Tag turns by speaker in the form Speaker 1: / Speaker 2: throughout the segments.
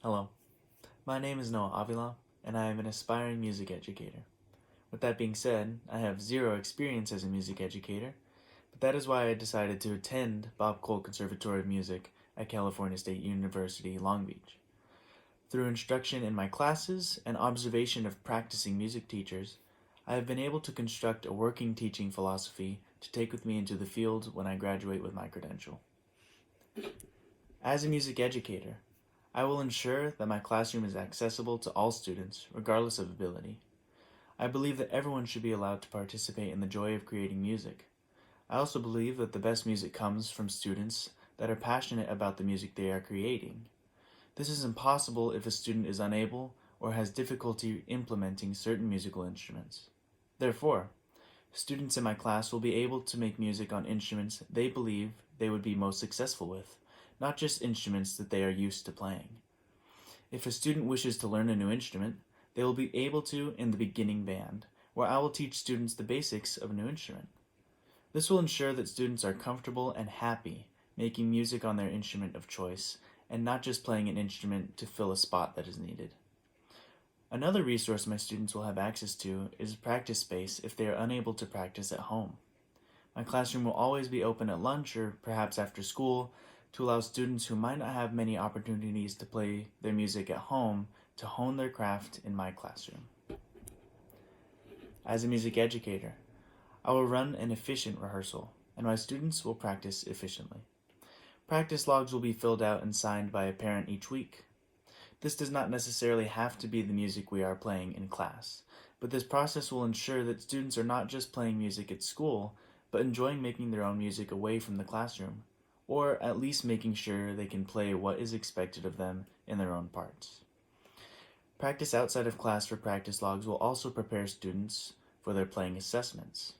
Speaker 1: Hello, my name is Noah Avila, and I am an aspiring music educator. With that being said, I have zero experience as a music educator, but that is why I decided to attend Bob Cole Conservatory of Music at California State University, Long Beach. Through instruction in my classes and observation of practicing music teachers, I have been able to construct a working teaching philosophy to take with me into the field when I graduate with my credential. As a music educator, I will ensure that my classroom is accessible to all students, regardless of ability. I believe that everyone should be allowed to participate in the joy of creating music. I also believe that the best music comes from students that are passionate about the music they are creating. This is impossible if a student is unable or has difficulty implementing certain musical instruments. Therefore, students in my class will be able to make music on instruments they believe they would be most successful with, not just instruments that they are used to playing. If a student wishes to learn a new instrument, they will be able to in the beginning band, where I will teach students the basics of a new instrument. This will ensure that students are comfortable and happy making music on their instrument of choice, and not just playing an instrument to fill a spot that is needed. Another resource my students will have access to is practice space if they are unable to practice at home. My classroom will always be open at lunch or perhaps after school to allow students who might not have many opportunities to play their music at home to hone their craft in my classroom. As a music educator, I will run an efficient rehearsal, and my students will practice efficiently. Practice logs will be filled out and signed by a parent each week. This does not necessarily have to be the music we are playing in class, but this process will ensure that students are not just playing music at school, but enjoying making their own music away from the classroom, or at least making sure they can play what is expected of them in their own parts. Practice outside of class for practice logs will also prepare students for their playing assessments.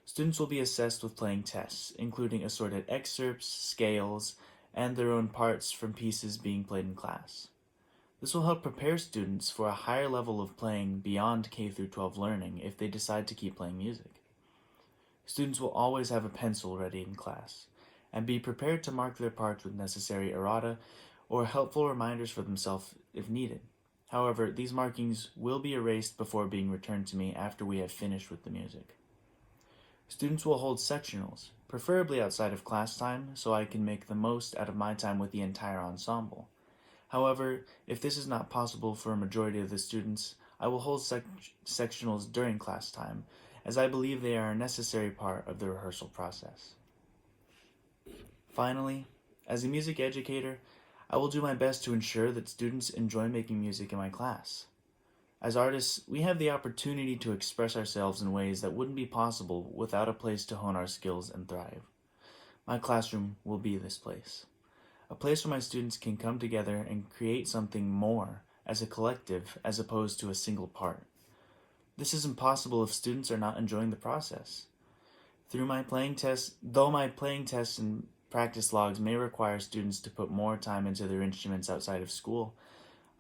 Speaker 1: Students will be assessed with playing tests, including assorted excerpts, scales, and their own parts from pieces being played in class. This will help prepare students for a higher level of playing beyond K-12 learning if they decide to keep playing music. Students will always have a pencil ready in class, and be prepared to mark their parts with necessary errata or helpful reminders for themselves if needed. However, these markings will be erased before being returned to me after we have finished with the music. Students will hold sectionals, preferably outside of class time, so I can make the most out of my time with the entire ensemble. However, if this is not possible for a majority of the students, I will hold sectionals during class time, as I believe they are a necessary part of the rehearsal process. Finally, as a music educator, I will do my best to ensure that students enjoy making music in my class. As artists, we have the opportunity to express ourselves in ways that wouldn't be possible without a place to hone our skills and thrive. My classroom will be this place. A place where my students can come together and create something more as a collective as opposed to a single part. This is impossible if students are not enjoying the process. Though my playing tests and practice logs may require students to put more time into their instruments outside of school,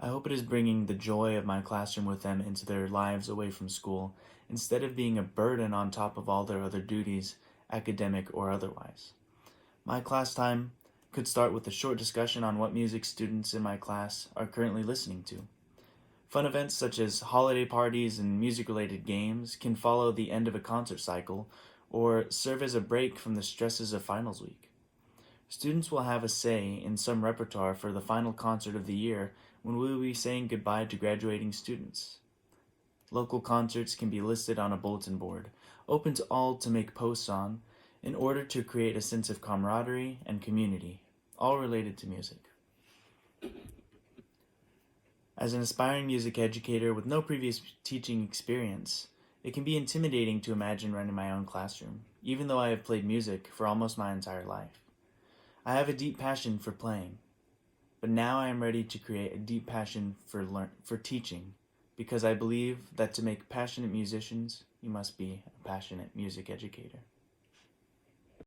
Speaker 1: I hope it is bringing the joy of my classroom with them into their lives away from school, instead of being a burden on top of all their other duties, academic or otherwise. My class time could start with a short discussion on what music students in my class are currently listening to. Fun events such as holiday parties and music-related games can follow the end of a concert cycle or serve as a break from the stresses of finals week. Students will have a say in some repertoire for the final concert of the year when we will be saying goodbye to graduating students. Local concerts can be listed on a bulletin board, open to all to make posts on, in order to create a sense of camaraderie and community, all related to music. As an aspiring music educator with no previous teaching experience, it can be intimidating to imagine running my own classroom, even though I have played music for almost my entire life. I have a deep passion for playing, but now I am ready to create a deep passion for teaching, because I believe that to make passionate musicians, you must be a passionate music educator.